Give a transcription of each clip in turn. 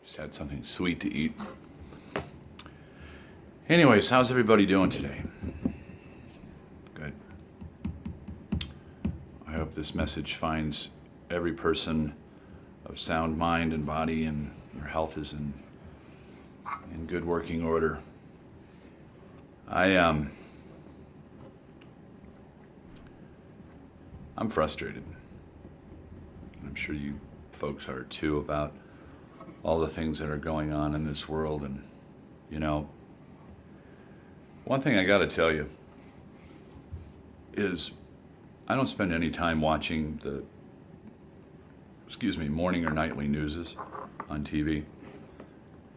Just had something sweet to eat. Anyways, how's everybody doing today? Good. I hope this message finds every person of sound mind and body, and their health is in good working order. I'm frustrated. I'm sure you folks are too, about all the things that are going on in this world. And one thing I got to tell you is I don't spend any time watching the morning or nightly newses on TV.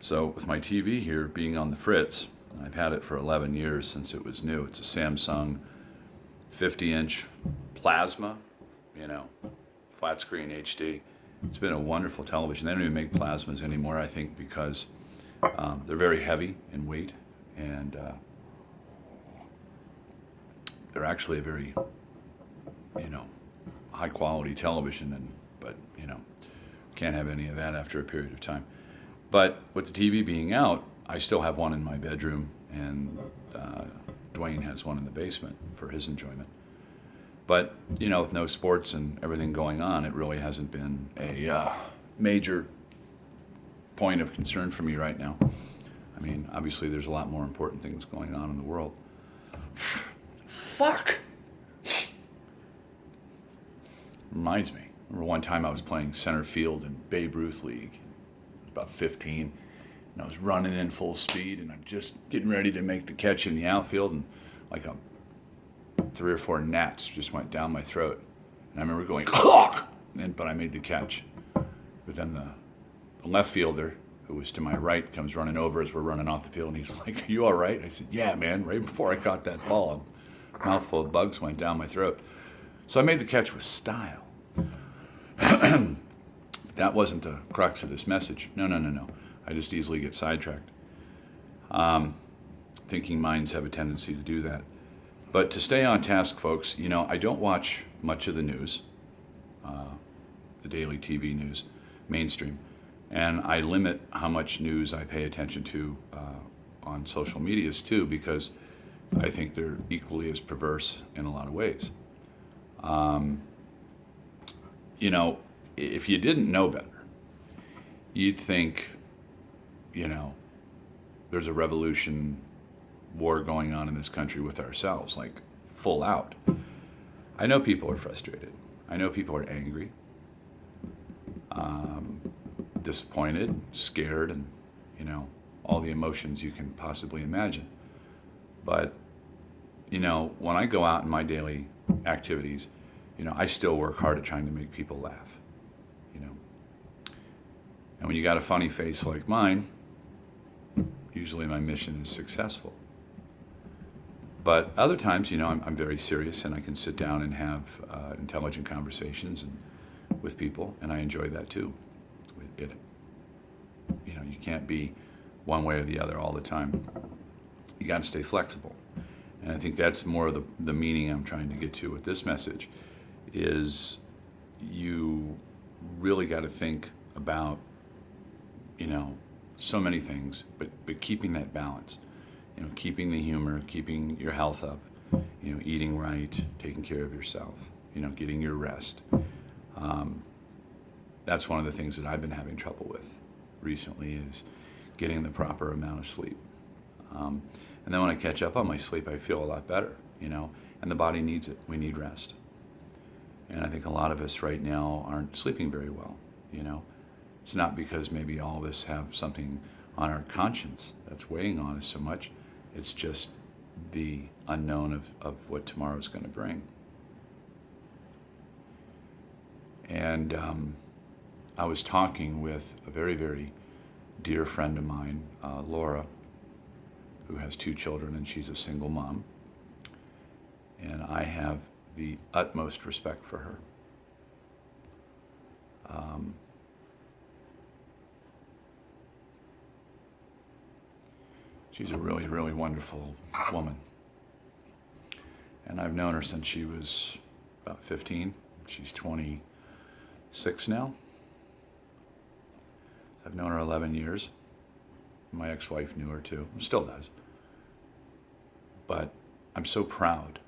So with my TV here being on the fritz, I've had it for 11 years since it was new. It's a Samsung 50-inch plasma, flat screen HD. It's been a wonderful television. They don't even make plasmas anymore, I think, because they're very heavy in weight, and they're actually a very, high quality television, but can't have any of that after a period of time. But with the TV being out, I still have one in my bedroom, and Dwayne has one in the basement for his enjoyment. But, with no sports and everything going on, it really hasn't been a major point of concern for me right now. I mean, obviously there's a lot more important things going on in the world. Fuck! Reminds me. Remember one time I was playing center field in Babe Ruth League. I was about 15, and I was running in full speed, and I'm just getting ready to make the catch in the outfield, and like 3 or 4 gnats just went down my throat. And I remember going, but I made the catch. But then the left fielder, who was to my right, comes running over as we're running off the field, and he's like, "Are you all right?" I said, "Yeah, man." Right before I caught that ball, a mouthful of bugs went down my throat. So I made the catch with style. That wasn't the crux of this message. No. I just easily get sidetracked. Thinking minds have a tendency to do that. But to stay on task, folks, I don't watch much of the news, the daily TV news, mainstream, and I limit how much news I pay attention to on social medias too, because I think they're equally as perverse in a lot of ways. If you didn't know better, you'd think, there's a revolution, war going on in this country with ourselves, like full out. I know people are frustrated. I know people are angry, disappointed, scared, and, all the emotions you can possibly imagine. But, when I go out in my daily activities, I still work hard at trying to make people laugh, And when you got a funny face like mine, usually my mission is successful. But other times, I'm very serious, and I can sit down and have intelligent conversations with people, and I enjoy that too. You can't be one way or the other all the time. You got to stay flexible. And I think that's more of the meaning I'm trying to get to with this message, is you really got to think about, so many things, but keeping that balance, keeping the humor, keeping your health up, eating right, taking care of yourself, getting your rest. That's one of the things that I've been having trouble with recently, is getting the proper amount of sleep. And then when I catch up on my sleep, I feel a lot better, and the body needs it. We need rest. And I think a lot of us right now aren't sleeping very well, It's not because maybe all of us have something on our conscience that's weighing on us so much. It's just the unknown of what tomorrow's going to bring. And I was talking with a very, very dear friend of mine, Laura, who has 2 children, and she's a single mom. And I have the utmost respect for her. She's a really, really wonderful woman. And I've known her since she was about 15. She's 26 now. I've I've known her 11 years. My ex-wife knew her too, still does. But I'm so proud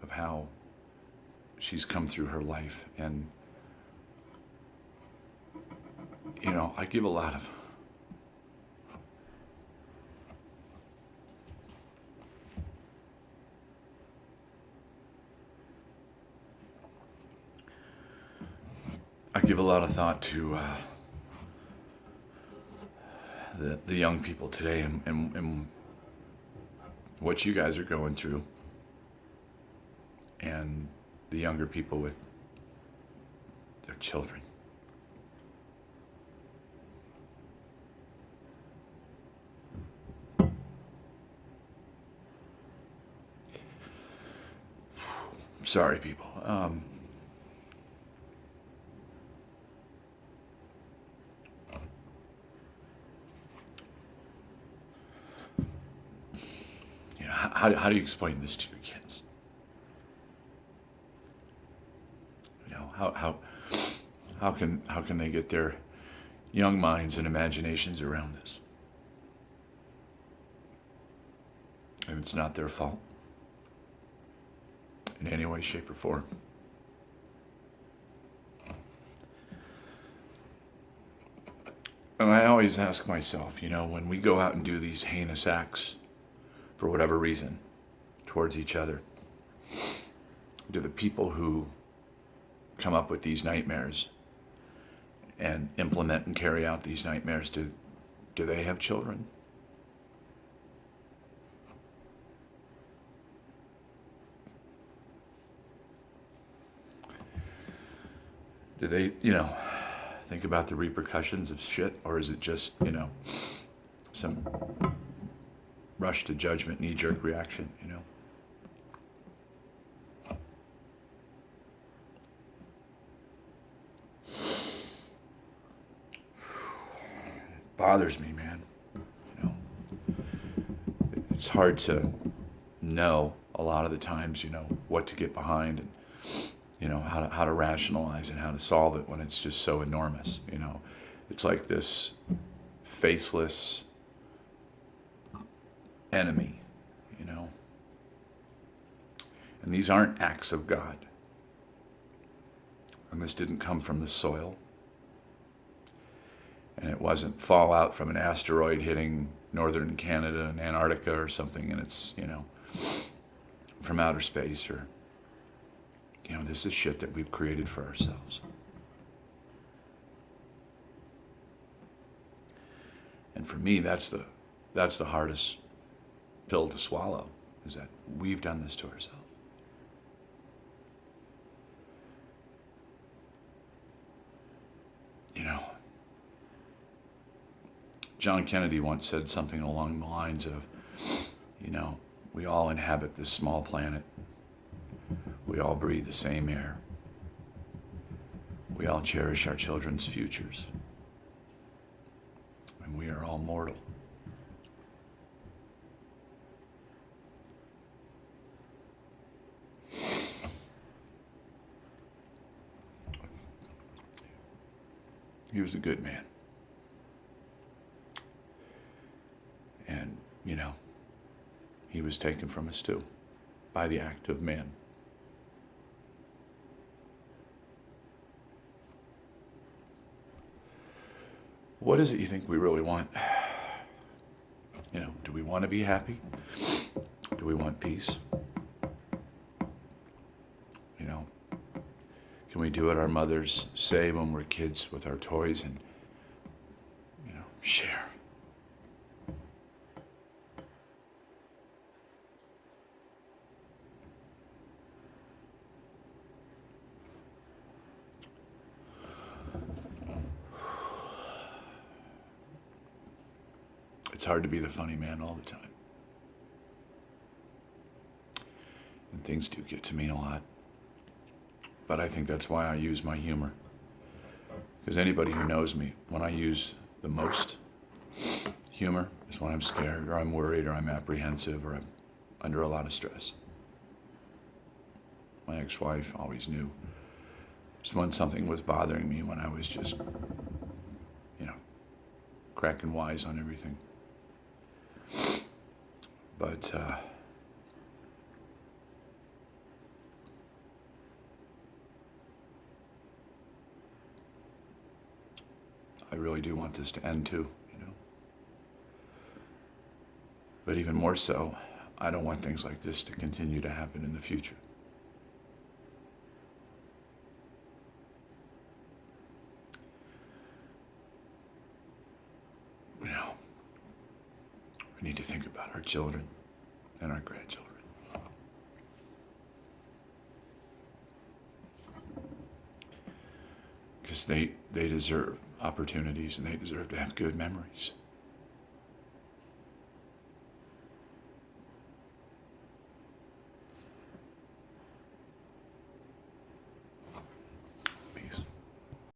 of how she's come through her life. And, I give a lot of thought to the young people today and what you guys are going through, and the younger people with their children. Sorry, people. How do you explain this to your kids? How can they get their young minds and imaginations around this? And it's not their fault in any way, shape, or form. And I always ask myself, when we go out and do these heinous acts, for whatever reason, towards each other, do the people who come up with these nightmares and implement and carry out these nightmares, do they have children? Do they, think about the repercussions of shit? Or is it just, some rush to judgment, knee-jerk reaction, It bothers me, man. It's hard to know a lot of the times, what to get behind and, how to rationalize and how to solve it when it's just so enormous, It's like this faceless enemy, And these aren't acts of God. And this didn't come from the soil. And it wasn't fallout from an asteroid hitting northern Canada and Antarctica or something, and it's, from outer space, or, this is shit that we've created for ourselves. And for me, that's the hardest pill to swallow, is that we've done this to ourselves. John Kennedy once said something along the lines of, we all inhabit this small planet. We all breathe the same air. We all cherish our children's futures. And we are all mortal. He was a good man. And, he was taken from us too, by the act of man. What is it you think we really want? Do we want to be happy? Do we want peace? Can we do what our mothers say when we're kids with our toys and, share? It's hard to be the funny man all the time. And things do get to me a lot. But I think that's why I use my humor. Because anybody who knows me, when I use the most humor is when I'm scared, or I'm worried, or I'm apprehensive, or I'm under a lot of stress. My ex-wife always knew just when something was bothering me, when I was just cracking wise on everything. But I really do want this to end too, you know. But even more so, I don't want things like this to continue to happen in the future. You know, we need to think about our children and our grandchildren. Because they deserve opportunities and they deserve to have good memories.